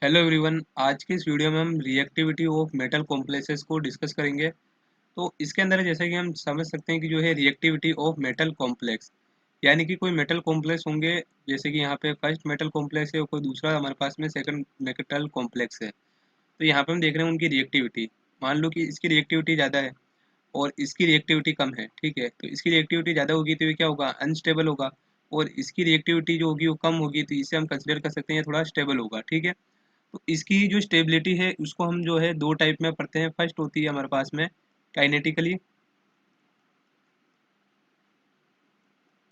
Hello everyone. आज के इस वीडियो में हम रिएक्टिविटी ऑफ मेटल कॉम्प्लेक्सेस को डिस्कस करेंगे। तो इसके अंदर जैसे कि हम समझ सकते हैं कि जो है रिएक्टिविटी ऑफ मेटल कॉम्प्लेक्स, यानी कि कोई मेटल कॉम्प्लेक्स होंगे। जैसे कि यहाँ पे फर्स्ट मेटल कॉम्प्लेक्स है और कोई दूसरा हमारे पास में सेकंड मेटल कॉम्प्लेक्स है। तो यहाँ पे हम देख रहे हैं उनकी रिएक्टिविटी। मान लो कि इसकी रिएक्टिविटी ज़्यादा है और इसकी रिएक्टिविटी कम है, ठीक है। तो इसकी रिएक्टिविटी ज़्यादा होगी तो ये क्या होगा, अनस्टेबल होगा। और इसकी रिएक्टिविटी जो होगी वो कम होगी तो इसे हम कंसिडर कर सकते हैं ये थोड़ा स्टेबल होगा, ठीक है। तो इसकी जो स्टेबिलिटी है उसको हम जो है दो टाइप में पढ़ते हैं। फर्स्ट होती है हमारे पास में काइनेटिकली,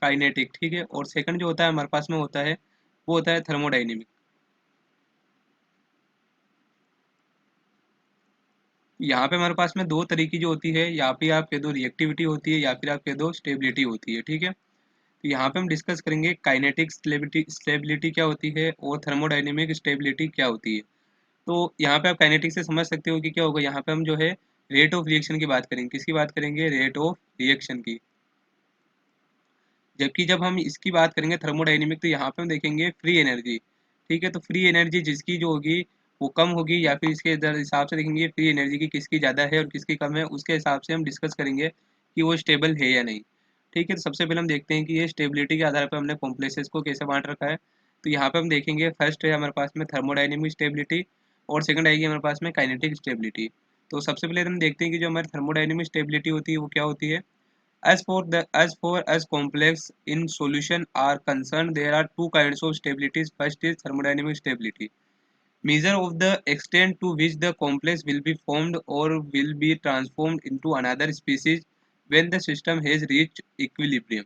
काइनेटिक, ठीक है। और सेकंड जो होता है हमारे पास में होता है वो होता है थर्मोडाइनेमिक। यहाँ पे हमारे पास में दो तरीके जो होती है, या फिर आप कह दो रिएक्टिविटी होती है या फिर आप कह दो स्टेबिलिटी होती है, ठीक है। तो यहाँ पे हम डिस्कस करेंगे काइनेटिक स्टेबिलिटी, स्टेबिलिटी क्या होती है और थर्मोडाइनेमिक स्टेबिलिटी क्या होती है। तो यहाँ पे आप काइनेटिक से समझ सकते हो कि क्या होगा। यहाँ पे हम जो है रेट ऑफ रिएक्शन की बात करेंगे। किसकी बात करेंगे? रेट ऑफ रिएक्शन की। जबकि जब हम इसकी बात करेंगे थर्मोडायनेमिक, तो यहाँ पे हम देखेंगे फ्री एनर्जी, ठीक है। तो फ्री एनर्जी जिसकी जो होगी वो कम होगी, या फिर इसके इधर हिसाब से देखेंगे फ्री एनर्जी की किसकी ज़्यादा है और किसकी कम है, उसके हिसाब से हम डिस्कस करेंगे कि वो स्टेबल है या नहीं, ठीक है। तो सबसे पहले हम देखते हैं कि ये स्टेबिलिटी के आधार पर हमने कॉम्प्लेक्सेस को कैसे बांट रखा है। तो यहाँ पे हम देखेंगे फर्स्ट है हमारे पास में थर्मोडायनेमिक स्टेबिलिटी और सेकंड आएगी हमारे पास में काइनेटिक स्टेबिलिटी। तो सबसे पहले हम देखते हैं कि जो हमारी थर्मोडायनेमिक स्टेबिलिटी होती है वो क्या होती है। As complex in solution are concerned, there are two kinds of stabilities. First is thermodynamic stability, measure of the extent to which the complex will be formed or will be transformed into another species when the system has reached equilibrium.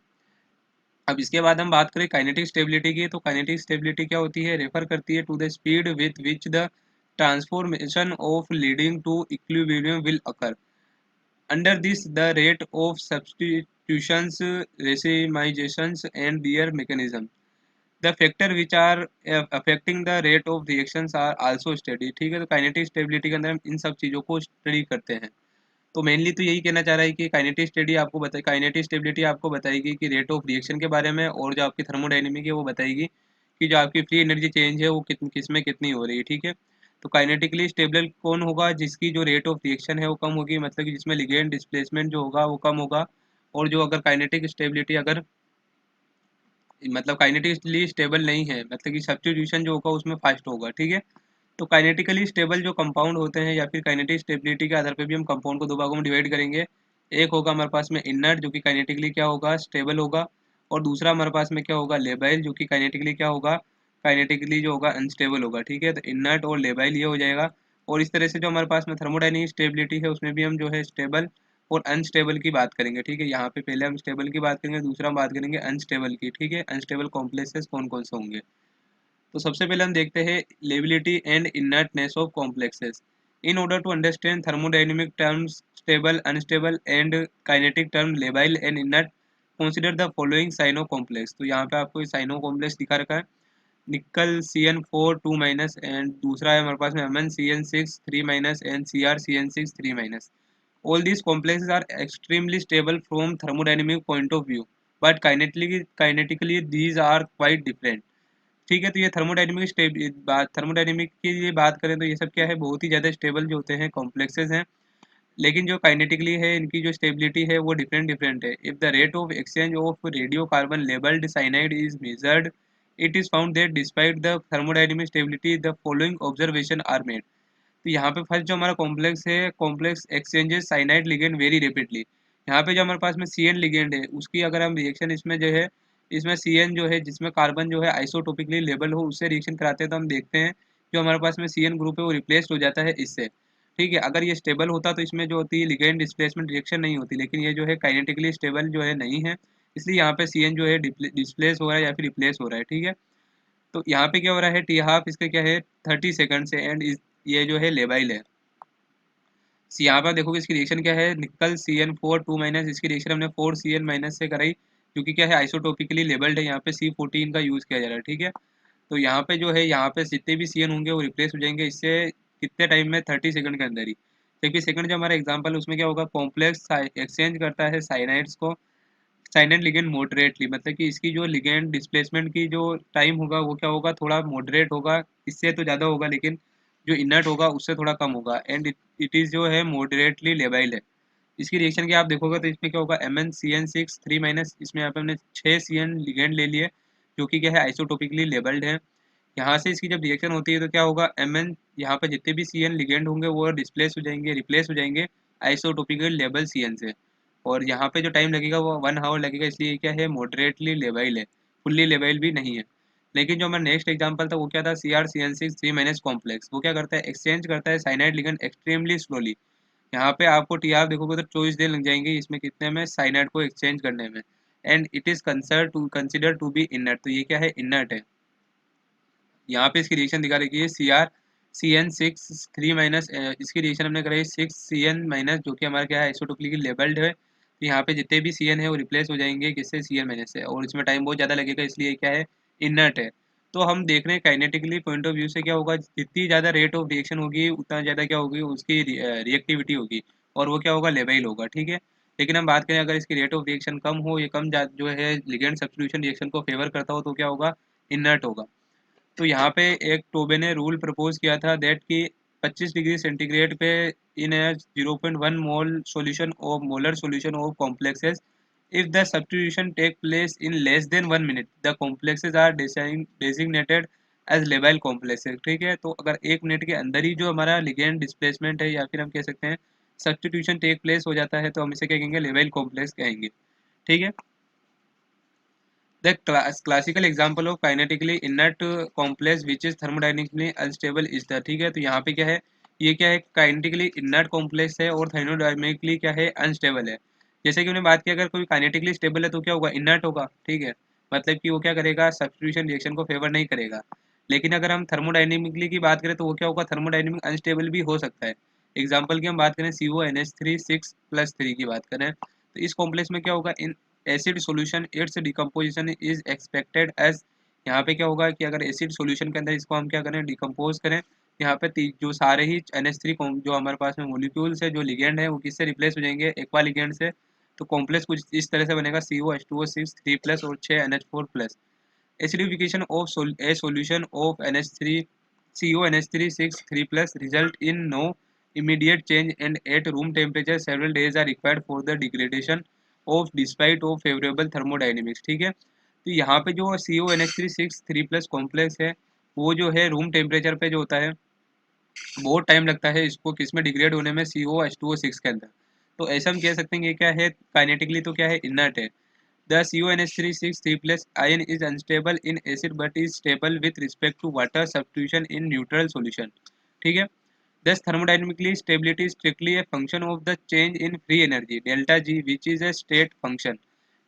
अब इसके बाद हम बात करें kinetic stability की। तो kinetic stability क्या होती है, रेफर करती है to the speed with which the transformation of leading to equilibrium will occur. Under this, the rate of substitutions, racemizations, and their mechanism. The factor which are affecting the rate of reactions are also studied, ठीक है। तो kinetic stability के अंदर हम इन सब चीज़ों को study करते हैं। तो मेनली तो यही कहना चाह रहा है कि काइनेटिक स्टडी आपको बताए, काइनेटिक स्टेबिलिटी आपको बताएगी कि रेट ऑफ रिएक्शन के बारे में, और जो आपकी थर्मोडायनेमिक है वो बताएगी कि जो आपकी फ्री एनर्जी चेंज है वो किस में कितनी हो रही है, ठीक है। तो काइनेटिकली स्टेबल कौन होगा? जिसकी जो रेट ऑफ रिएक्शन है वो कम होगी, मतलब कि जिसमें लिगेंड डिस्प्लेसमेंट जो होगा वो कम होगा। और जो अगर काइनेटिक स्टेबिलिटी अगर मतलब काइनेटिकली स्टेबल नहीं है, मतलब कि सब्स्टिट्यूशन जो होगा उसमें फास्ट होगा, ठीक है। तो काइनेटिकली स्टेबल जो कंपाउंड होते हैं या फिर काइनेटिक स्टेबिलिटी के आधार पर भी हम कंपाउंड को दो भागों में डिवाइड करेंगे। एक होगा हमारे पास में इनर्ट, जो कि काइनेटिकली क्या होगा, स्टेबल होगा। और दूसरा हमारे पास में क्या होगा, लेबाइल, जो कि काइनेटिकली क्या होगा, काइनेटिकली जो होगा अनस्टेबल होगा, ठीक है। तो इनर्ट और लेबाइल ये हो जाएगा। और इस तरह से जो हमारे पास में थर्मोडायनेमिक स्टेबिलिटी है उसमें भी हम जो है स्टेबल और अनस्टेबल की बात करेंगे, ठीक है। यहाँ पे पहले हम स्टेबल की बात करेंगे, दूसरा हम बात करेंगे अनस्टेबल की, ठीक है। अनस्टेबल कॉम्प्लेक्सेस कौन कौन से होंगे। तो सबसे पहले हम देखते हैं lability and inertness of complexes. In order to understand thermodynamic terms stable, unstable and kinetic term labile and inert, consider the following cyano complex. तो यहाँ पे आपको साइनो कॉम्प्लेक्स दिखा रखा है। निकल CN4 2 माइनस, एंड दूसरा है हमारे पास में MnCN6 3 minus and CrCN6 3 minus. All these complexes are extremely stable from thermodynamic point of view, but kinetically these are quite different, ठीक है। तो ये थर्मोडायनेमिक की ये बात करें तो ये सब क्या है, बहुत ही ज़्यादा स्टेबल जो होते हैं कॉम्प्लेक्सेस हैं। लेकिन जो काइनेटिकली है इनकी जो स्टेबिलिटी है वो डिफरेंट डिफरेंट है। If the rate of exchange of radio carbon labelled cyanide is measured, it is found that despite the thermodynamic stability the following observation are made. तो यहाँ पे फर्स्ट जो हमारा कॉम्प्लेक्स है, complex exchanges cyanide ligand very rapidly. यहाँ पे जो हमारे पास में CN लिगेंड है उसकी अगर हम रिएक्शन इसमें जो है, इसमें CN जो है जिसमें कार्बन जो है आइसोटोपिकली लेबल हो उससे रिएक्शन कराते हैं, तो हम देखते हैं जो हमारे पास में CN ग्रुप है वो रिप्लेस्ड हो जाता है इससे, ठीक है। अगर ये स्टेबल होता तो इसमें जो होती है लिगेंड डिस्प्लेसमेंट रिएक्शन नहीं होती, लेकिन ये जो है काइनेटिकली स्टेबल जो है नहीं है, इसलिए यहाँ पे CN जो है डिस्प्लेस हो रहा है या फिर रिप्लेस हो रहा है, ठीक है। तो यहाँ पे क्या हो रहा है, टी हाफ इसका क्या है 30 सेकंड से, एंड ये जो है लेबाइल है। यहाँ पर देखोगे इसकी रिएक्शन क्या है, निकल CN4 2 माइनस, इसकी रिएक्शन हमने 4 CN माइनस से कराई, क्योंकि क्या है आइसोटोपिकली लेबल्ड है, यहाँ पे C14 का यूज़ किया जा रहा है, ठीक है। तो यहाँ पे जो है, यहाँ पे जितने भी CN होंगे वो रिप्लेस हो जाएंगे इससे कितने टाइम में, 30 सेकंड के अंदर ही। 30 सेकंड जो हमारा एग्जाम्पल है उसमें क्या होगा, कॉम्प्लेक्स एक्सचेंज करता है साइनाइड्स को साइनेट लिगेंड मॉडरेटली, मतलब कि इसकी जो लिगेंड डिस्प्लेसमेंट की जो टाइम होगा वो क्या होगा, थोड़ा मॉडरेट होगा, इससे तो ज़्यादा होगा लेकिन जो इनर्ट होगा उससे थोड़ा कम होगा। एंड इट इज़ जो है मॉडरेटली लेबाइल है। इसकी रिएक्शन की आप देखोगे तो इसमें क्या होगा, MnCN6 3 माइनस, इसमें यहाँ पे हमने 6 CN लिगेंड ले लिए जो कि क्या है आइसोटोपिकली लेबल्ड है। यहाँ से इसकी जब रिएक्शन होती है तो क्या होगा, Mn यहाँ पे जितने भी CN लिगेंड होंगे वो डिस्प्लेस हो जाएंगे, रिप्लेस हो जाएंगे आइसोटोपिकल लेबल CN से। और यहाँ पे जो टाइम लगेगा वो 1 आवर लगेगा, इसलिए क्या है मॉडरेटली लेबाइल है, फुल्ली लेबाइल भी नहीं है। लेकिन जो हमारा नेक्स्ट एग्जांपल था वो क्या था, CrCN6 3 माइनस कॉम्प्लेक्स। वो क्या करता है, एक्सचेंज करता है साइनाइड लिगेंड एक्सट्रीमली स्लोली। यहाँ पे आपको टीआर देखोगे तो 24 दिन लग जाएंगे इसमें कितने में, साइनाइड को एक्सचेंज करने में। And it is consider to be inert, तो ये क्या है, इनर्ट है। यहाँ पे इसकी रिएक्शन दिखा रखी है CrCN6 3 माइनस, इसकी रिएक्शन हमने कराई 6CN माइनस जो कि हमारा क्या है आइसोटोपली लेबल्ड है। तो यहाँ पे जितने भी CN है वो रिप्लेस हो जाएंगे किससे, CN माइनस से, और इसमें टाइम बहुत ज़्यादा लगेगा इसलिए क्या है, इनर्ट है। तो हम देख रहे हैं काइनेटिकली पॉइंट ऑफ व्यू से क्या होगा, जितनी ज़्यादा रेट ऑफ रिएक्शन होगी उतना ज़्यादा क्या होगी उसकी रिएक्टिविटी होगी, और वो क्या होगा, लेबाइल होगा, ठीक है। लेकिन हम बात करें अगर इसकी रेट ऑफ रिएक्शन कम हो, ये कम जो है लिगेंड सब्स्टिट्यूशन रिएक्शन को फेवर करता हो तो क्या होगा, इनर्ट होगा। तो यहाँ पे एक टोबे ने रूल प्रपोज किया था दैट कि 25 डिग्री सेंटीग्रेड पे in a 0.1 mole solution of molar solution of complexes, if the substitution take place in less than 1 minute the complexes are designated as labile complexes, ठीक है। तो अगर 1 मिनट के अंदर ही जो हमारा लिगेंड डिस्प्लेसमेंट है या फिर हम कह सकते हैं सब्स्टिट्यूशन टेक प्लेस हो जाता है तो हम इसे क्या कहेंगे, लेबाइल कॉम्प्लेक्स कहेंगे, ठीक है। The classical example of kinetically inert complex which is thermodynamically unstable is the, ठीक है। तो यहाँ पे क्या है, ये क्या है, काइनेटिकली इनर्ट कॉम्प्लेक्स है और थर्मोडायनेमिकली क्या है, अनस्टेबल है। जैसे कि हमने बात की अगर कोई काइनेटिकली स्टेबल है तो क्या होगा, इनर्ट होगा, ठीक है। मतलब कि वो क्या करेगा, सब्स्टिट्यूशन रिएक्शन को फेवर नहीं करेगा। लेकिन अगर हम थर्मोडायनेमिकली की बात करें तो वो क्या होगा, थर्मोडायनेमिक अनस्टेबल भी हो सकता है। एग्जाम्पल की हम बात करें CONH3 6+3 की बात करें तो इस कॉम्प्लेक्स में क्या होगा, in acid solution its decomposition is expected as, यहाँ पे क्या होगा कि अगर एसिड सॉल्यूशन के अंदर इसको हम क्या करें, डिकम्पोज करें, यहाँ पे जो सारे ही NH3 जो हमारे पास में मॉलिक्यूल्स है, जो लिगेंड है वो किससे रिप्लेस हो जाएंगे, एक्वा लिगेंड से। तो कॉम्प्लेक्स कुछ इस तरह से बनेगा, COH2O6 3+ और 6NH4+। acidification of a solution of NH3 CONH3 6 3+ result in no immediate change and at room temperature several days are required for the degradation of despite of favorable thermodynamics, ठीक है। तो यहाँ पे जो CONH3 6 3+ कॉम्प्लेक्स है वो जो है रूम टेम्परेचर पे जो होता है बहुत टाइम लगता है इसको किसमें डिग्रेड होने में, COH2O6 के अंदर। तो ऐसा हम कह सकते हैं कि क्या है, काइनेटिकली तो क्या है, इनर्ट है। The CONH3 6 3+ ion is unstable in acid but is stable with respect to water substitution in neutral solution, ठीक है। Thus thermodynamically stability is strictly a function of the change in free energy delta G, which is a state function,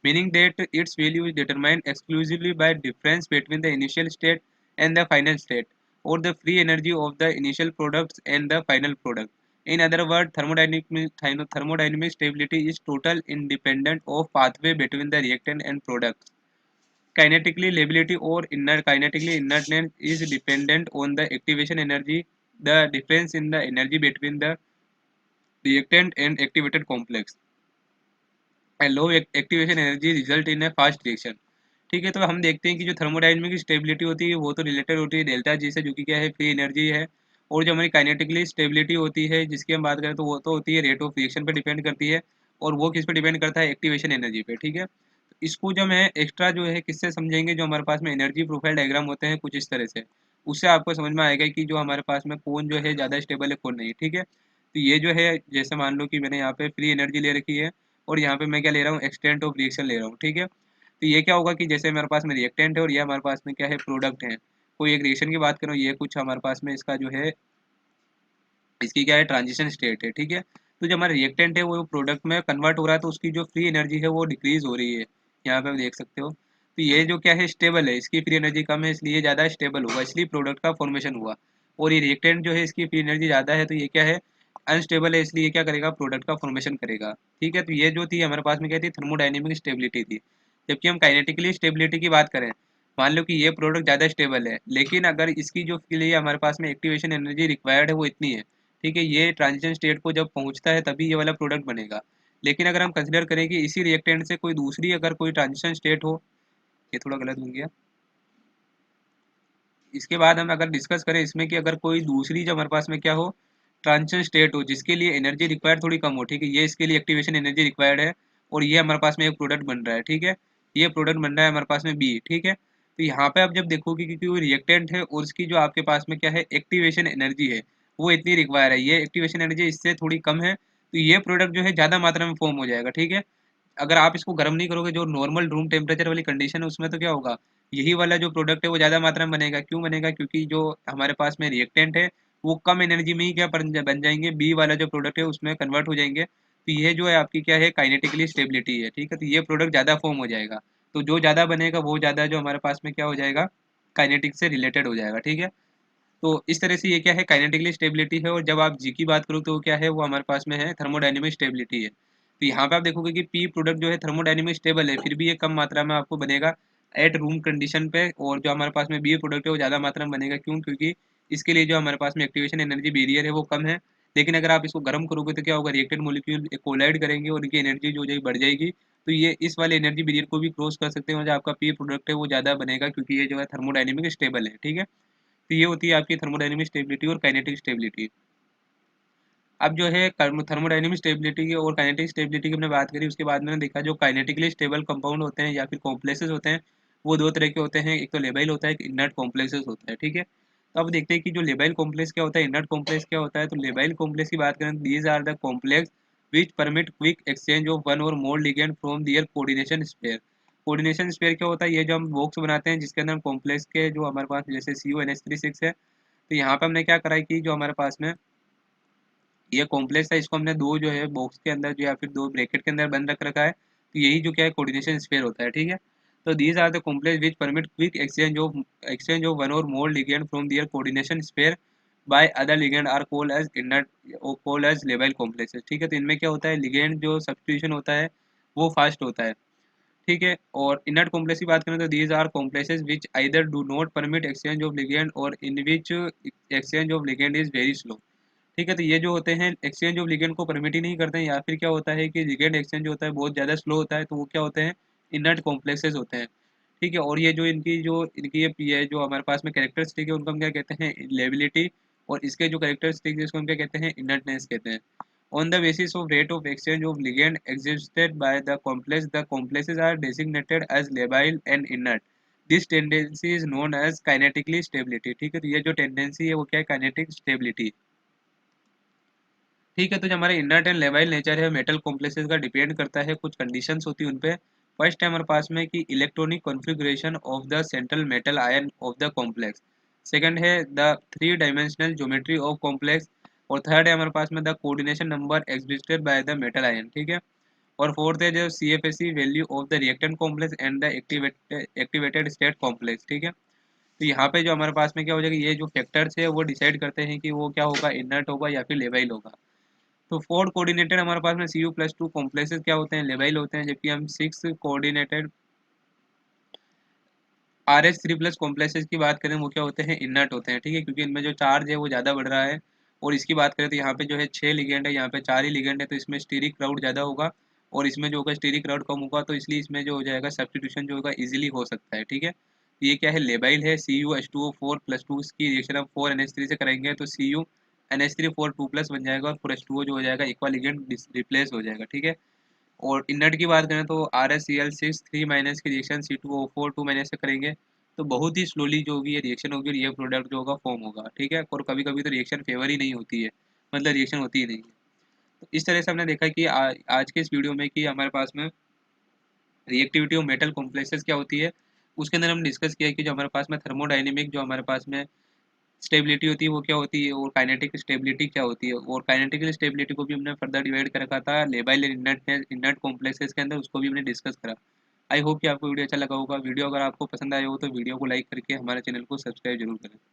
meaning that its value is determined exclusively by difference between the initial state and the final state, or the free energy of the initial products and the final product. In other words, thermodynamic stability is total independent of pathway between the reactant and product. Kinetically lability or inert kinetically inertness is dependent on the activation energy, the difference in the energy between the reactant and activated complex. And low activation energy result in a fast reaction, ठीक है। तो हम देखते हैं कि जो thermodynamic stability होती है वो तो रिलेटेड होती है डेल्टा जी से, जो कि क्या है, फ्री एनर्जी है। और जो हमारी काइनेटिकली स्टेबिलिटी होती है जिसकी हम बात करें तो वो तो होती है रेट ऑफ रिएक्शन पे डिपेंड करती है, और वो किस पे डिपेंड करता है, एक्टिवेशन एनर्जी पे, ठीक है। तो इसको जब मैं एक्स्ट्रा जो है किससे समझेंगे, जो हमारे पास में एनर्जी प्रोफाइल डायग्राम होते हैं कुछ इस तरह से, उससे आपको समझ में आएगा कि जो हमारे पास में कौन जो है ज़्यादा स्टेबल है कौन नहीं, ठीक है। तो ये जो है जैसे मान लो कि मैंने यहाँ पे फ्री एनर्जी ले रखी है और यहाँ पे मैं क्या ले रहा हूँ, एक्सटेंट ऑफ रिएक्शन ले रहा हूँ, ठीक है। तो ये क्या होगा कि जैसे हमारे पास में रिएक्टेंट है और ये हमारे पास में क्या है, प्रोडक्ट है। कोई एक रिएक्शन की बात करूँ, ये कुछ हमारे पास में इसका जो है इसकी क्या है, ट्रांजिशन स्टेट है, ठीक है। तो जो हमारा रिएक्टेंट है वो प्रोडक्ट में कन्वर्ट हो रहा है तो उसकी जो फ्री एनर्जी है वो डिक्रीज हो रही है, यहाँ पे आप देख सकते हो। तो ये जो क्या है, स्टेबल है, इसकी फ्री एनर्जी कम है इसलिए ज़्यादा स्टेबल होगा, इसलिए प्रोडक्ट का फॉर्मेशन हुआ। और ये रिएक्टेंट जो है इसकी फ्री एनर्जी ज़्यादा है तो ये क्या है, अनस्टेबल है, इसलिए क्या करेगा, प्रोडक्ट का फॉर्मेशन करेगा, ठीक है। तो ये जो थी हमारे पास में क्या थी, थर्मोडायनेमिक स्टेबिलिटी थी। जबकि हम काइनेटिकली स्टेबिलिटी की बात करें, मान लो कि ये प्रोडक्ट ज़्यादा स्टेबल है लेकिन अगर इसकी जो के लिए हमारे पास में एक्टिवेशन एनर्जी रिक्वायर्ड है वो इतनी है, ठीक है, ये ट्रांजिशन स्टेट को जब पहुंचता है तभी ये वाला प्रोडक्ट बनेगा। लेकिन अगर हम कंसिडर करें कि इसी रिएक्टेंट से कोई दूसरी अगर कोई ट्रांजिशन स्टेट हो, ये थोड़ा गलत हो गया। इसके बाद हम अगर डिस्कस करें इसमें कि अगर कोई दूसरी जो हमारे पास में क्या हो, ट्रांजिशन स्टेट हो जिसके लिए एनर्जी रिक्वायर्ड थोड़ी कम हो, ठीक है, ये इसके लिए एक्टिवेशन एनर्जी रिक्वायर्ड है, और ये हमारे पास में एक प्रोडक्ट बन रहा है, ठीक है, ये प्रोडक्ट बन रहा है हमारे पास में बी, ठीक है। तो यहाँ पे आप जब देखोगे कि कोई रिएक्टेंट है और उसकी जो आपके पास में क्या है एक्टिवेशन एनर्जी है, वो इतनी रिक्वायर है, ये एक्टिवेशन एनर्जी इससे थोड़ी कम है, तो ये प्रोडक्ट जो है ज़्यादा मात्रा में फॉर्म हो जाएगा, ठीक है। अगर आप इसको गर्म नहीं करोगे, जो नॉर्मल रूम टेम्परेचर वाली कंडीशन है उसमें, तो क्या होगा, यही वाला जो प्रोडक्ट है वो ज़्यादा मात्रा में बनेगा। क्यों बनेगा? क्योंकि जो हमारे पास में रिएक्टेंट है वो कम एनर्जी में ही क्या बन जाएंगे, बी वाला जो प्रोडक्ट है उसमें कन्वर्ट हो जाएंगे। तो ये जो है आपकी क्या है, काइनेटिकली स्टेबिलिटी है, ठीक है। तो ये प्रोडक्ट ज़्यादा फॉर्म हो जाएगा, तो जो ज़्यादा बनेगा वो ज़्यादा जो हमारे पास में क्या हो जाएगा, काइनेटिक से रिलेटेड हो जाएगा, ठीक है। तो इस तरह से ये क्या है, काइनेटिकली स्टेबिलिटी है। और जब आप जी की बात करो तो वो क्या है, वो हमारे पास में है थर्मोडायनेमिक स्टेबिलिटी है। तो यहाँ पे आप देखोगे कि पी प्रोडक्ट जो है थर्मोडायनेमिक स्टेबल है, फिर भी ये कम मात्रा में आपको बनेगा एट रूम कंडीशन पे, और जो हमारे पास में बी प्रोडक्ट है वो ज़्यादा मात्रा में बनेगा। क्यों? क्योंकि इसके लिए जो हमारे पास में एक्टिवेशन एनर्जी बैरियर है वो कम है। लेकिन अगर आप इसको गर्म करोगे तो क्या होगा, रिएक्टेड मॉलिक्यूल कोलाइड करेंगे और इनकी एनर्जी जो हो जाएगी बढ़ जाएगी। तो ये इस वाले एनर्जी बैरियर को भी क्रॉस कर सकते हैं, और जो आपका पी प्रोडक्ट है वो ज़्यादा बनेगा, क्योंकि ये जो है थर्मोडायनेमिक स्टेबल है, ठीक है। तो ये होती है आपकी थर्मोडायनेमिक स्टेबिलिटी और काइनेटिक स्टेबिलिटी। अब जो है थर्मोडायनेमिक स्टेबिलिटी की और काइनेटिक स्टेबिलिटी की हमने बात करी, उसके बाद मैंने देखा जो काइनेटिकली स्टेबल कंपाउंड होते हैं या फिर कॉम्प्लेक्सेस होते हैं, वो दो तरह के होते हैं, एक तो लेबाइल होता है, एक इनर्ट कॉम्प्लेक्सेस होता है, ठीक है। तो अब देखते हैं कि जो लेबाइल कॉम्प्लेक्स क्या होता है, इनर्ट कॉम्प्लेक्स क्या होता है। तो लेबाइल कॉम्प्लेक्स की बात करें, these are the complex which permit quick exchange of one or more ligand from their coordination sphere. Coordination sphere क्या होता है, ये जो हम बॉक्स बनाते हैं जिसके अंदर कॉम्प्लेक्स के जो हमारे पास जैसे CuNH3 6 है, तो यहाँ पे हमने क्या करा है कि जो हमारे पास में ये कॉम्प्लेक्स है, इसको हमने दो जो है बॉक्स के अंदर जो या फिर दो ब्रैकेट के अंदर बंद रख रखा है, तो यही जो क्या है कोऑर्डिनेशन स्फीयर होता है, ठीक है। तो these are the complex which permit quick exchange of one or more ligand from their coordination sphere by other ligand are called as labile complexes, ठीक है। तो इनमें क्या होता है, लिगेंड जो सब्स्टिट्यूशन होता है वो फास्ट होता है, ठीक है। और इनर्ट कॉम्प्लेक्स की बात करें तो these are complexes which either do not permit exchange of ligand or in which exchange of ligand is very slow, ठीक है। तो ये जो होते हैं एक्सचेंज ऑफ लिगेंड को परमिट ही नहीं करते हैं, या फिर क्या होता है कि लिगेंड एक्सचेंज होता है बहुत ज़्यादा स्लो होता है, तो वो क्या होते हैं, इनर्ट कॉम्प्लेक्सेस होते हैं, ठीक है। और ये जो इनकी ये जो हमारे पास में कैरेक्टरिस्टिक है उनको हम क्या कहते हैं, लेबिलिटी, और इसके जो कैरेक्टरिस्टिक है इसको हम क्या कहते हैं, इनर्टनेस कहते हैं। On the basis of rate of exchange of ligand existed by the complex, the complexes are designated as labile and inert. This tendency is known as kinetically stability, ठीक है। तो ये जो टेंडेंसी है वो क्या है, काइनेटिक स्टेबिलिटी, ठीक है। तो जो हमारे इनर्ट एंड लेवाइल नेचर है मेटल कॉम्प्लेक्सेस का डिपेंड करता है, कुछ कंडीशंस होती है उन पे। फर्स्ट है हमारे पास में कि electronic configuration of the central metal ion of the complex. Second है the three dimensional geometry of complex. और थर्ड है हमारे पास में the coordination number existed by the metal ion, ठीक है। और फोर्थ है जो CFSE value of the reactant complex and the activated state complex, ठीक है। तो यहाँ पे जो हमारे पास में क्या हो जाएगा, ये जो फैक्टर्स है वो डिसाइड करते हैं कि वो क्या होगा, इनर्ट होगा या फिर लेवाइल होगा। तो फोर कोऑर्डिनेटेड हमारे पास में Cu+2 कॉम्प्लेक्सेस क्या होते हैं, लेबाइल होते हैं, जबकि हम सिक्स कोऑर्डिनेटेड RH3+ कॉम्प्लेक्सेस की बात करें वो क्या होते हैं, इनर्ट होते हैं, ठीक है। क्योंकि इनमें जो चार्ज है वो ज़्यादा बढ़ रहा है। और इसकी बात करें तो यहाँ पे जो है 6 लिगेंड है, यहाँ पे 4 ही लिगेंड है, तो इसमें स्टीरिक क्राउड ज़्यादा होगा, और इसमें जो होगा स्टीरिक क्राउड कम होगा, तो इसलिए इसमें जो हो जाएगा सब्स्टिट्यूशन जो होगा इजीली हो सकता है, ठीक है। ये क्या है, लेबाइल है, CuH2O4+2 की रिएक्शन हम 4NH3 से करेंगे तो CuNH3 4 2+ बन जाएगा, और 4H2O जो हो जाएगा इक्वल लिगेंड रिप्लेस हो जाएगा, ठीक है। और इनर्ट की बात करें तो ReCl6 3- की रिएक्शन C2O4 2- से करेंगे, तो बहुत ही स्लोली जो होगी ये रिएक्शन होगी, और ये प्रोडक्ट जो होगा फॉर्म होगा, ठीक है। और कभी कभी तो रिएक्शन फेवर ही नहीं होती है, मतलब रिएक्शन होती ही नहीं है। तो इस तरह से हमने देखा कि आज के इस वीडियो में कि हमारे पास में रिएक्टिविटी ऑफ मेटल कॉम्प्लेक्सेस क्या होती है, उसके अंदर हम डिस्कस किया कि जो हमारे पास में थर्मोडाइनेमिक जो हमारे पास में स्टेबिलिटी होती है वो क्या होती है, और काइनेटिक स्टेबिलिटी क्या होती है। और काइनेटिकल स्टेबिलिटी को भी हमने फर्दर डिवाइड कर रखा था लेबाइल एंड इनर्ट कॉम्प्लेक्सेस के अंदर, उसको भी हमने डिस्कस करा। आई होप कि आपको वीडियो अच्छा लगा होगा। वीडियो अगर आपको पसंद आया हो तो वीडियो को लाइक करके हमारे चैनल को सब्सक्राइब जरूर करें।